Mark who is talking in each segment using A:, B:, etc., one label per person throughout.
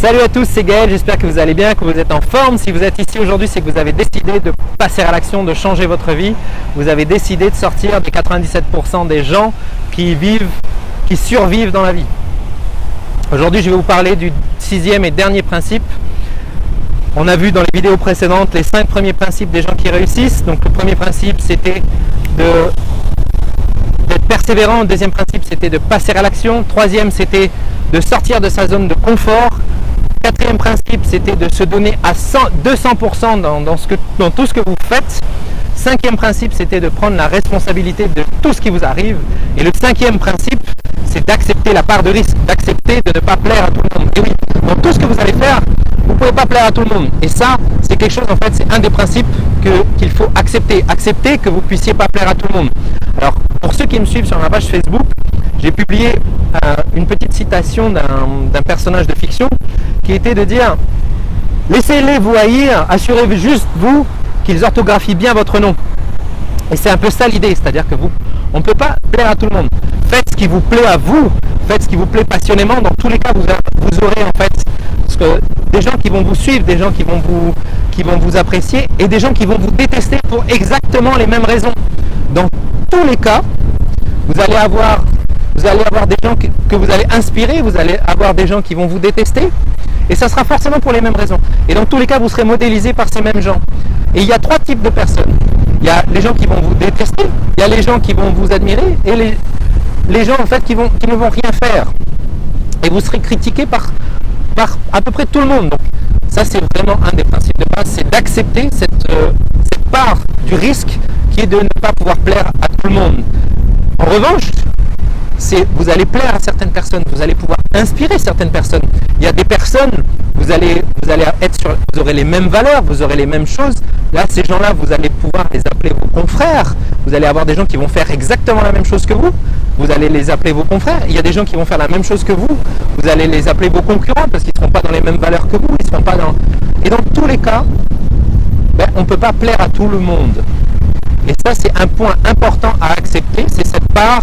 A: Salut à tous, c'est Gaël, j'espère que vous allez bien, que vous êtes en forme. Si vous êtes ici aujourd'hui, c'est que vous avez décidé de passer à l'action, de changer votre vie. Vous avez décidé de sortir des 97% des gens qui survivent dans la vie. Aujourd'hui, je vais vous parler du 6e et dernier principe. On a vu dans les vidéos précédentes les 5 premiers principes des gens qui réussissent. Donc le premier principe, c'était d'être persévérant. Le deuxième principe, c'était de passer à l'action. Troisième, c'était de sortir de sa zone de confort. Quatrième principe, c'était de se donner à 200% dans tout ce que vous faites. Cinquième principe, c'était de prendre la responsabilité de tout ce qui vous arrive. Et le cinquième principe, c'est d'accepter la part de risque, d'accepter de ne pas plaire à tout le monde. Et oui, dans tout ce que vous allez faire, vous ne pouvez pas plaire à tout le monde. Et ça, c'est quelque chose, en fait, c'est un des principes qu'il faut accepter. Accepter que vous ne puissiez pas plaire à tout le monde. Alors, pour ceux qui me suivent sur ma page Facebook, j'ai publié une petite citation d'un personnage de fiction qui était de dire « Laissez-les vous haïr, assurez-vous juste vous qu'ils orthographient bien votre nom. » Et c'est un peu ça l'idée, c'est-à-dire que on ne peut pas plaire à tout le monde. Faites ce qui vous plaît à vous, faites ce qui vous plaît passionnément. Dans tous les cas, vous aurez en fait des gens qui vont vous suivre, des gens qui vont vous apprécier et des gens qui vont vous détester pour exactement les mêmes raisons. Dans tous les cas, vous allez avoir des gens que vous allez inspirer, vous allez avoir des gens qui vont vous détester et ça sera forcément pour les mêmes raisons. Et dans tous les cas, vous serez modélisé par ces mêmes gens. Et il y a 3 types de personnes. Il y a les gens qui vont vous détester, il y a les gens qui vont vous admirer et les gens en fait qui ne vont rien faire. Et vous serez critiqué par à peu près tout le monde. Donc ça, c'est vraiment un des principes de base, c'est d'accepter cette part du risque qui est de ne pas pouvoir plaire à tout le monde. En revanche, vous allez plaire à certaines personnes, vous allez pouvoir inspirer certaines personnes. Il y a des personnes, vous aurez les mêmes valeurs, vous aurez les mêmes choses. Là, ces gens-là, vous allez pouvoir les appeler vos confrères. Vous allez avoir des gens qui vont faire exactement la même chose que vous. Vous allez les appeler vos confrères. Il y a des gens qui vont faire la même chose que vous. Vous allez les appeler vos concurrents parce qu'ils ne seront pas dans les mêmes valeurs que vous. Ils seront pas dans... Et dans tous les cas, on ne peut pas plaire à tout le monde. Et ça, c'est un point important à accepter. C'est cette part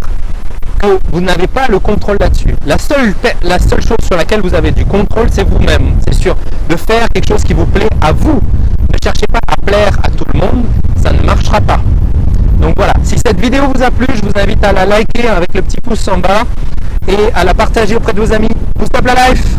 A: que vous n'avez pas le contrôle là-dessus. La seule chose sur laquelle vous avez du contrôle, c'est vous-même. C'est sûr, de faire quelque chose qui vous plaît à vous. Ne cherchez pas à plaire à tout le monde, ça ne marchera pas. Donc voilà, si cette vidéo vous a plu, je vous invite à la liker avec le petit pouce en bas et à la partager auprès de vos amis. Pouce up la life!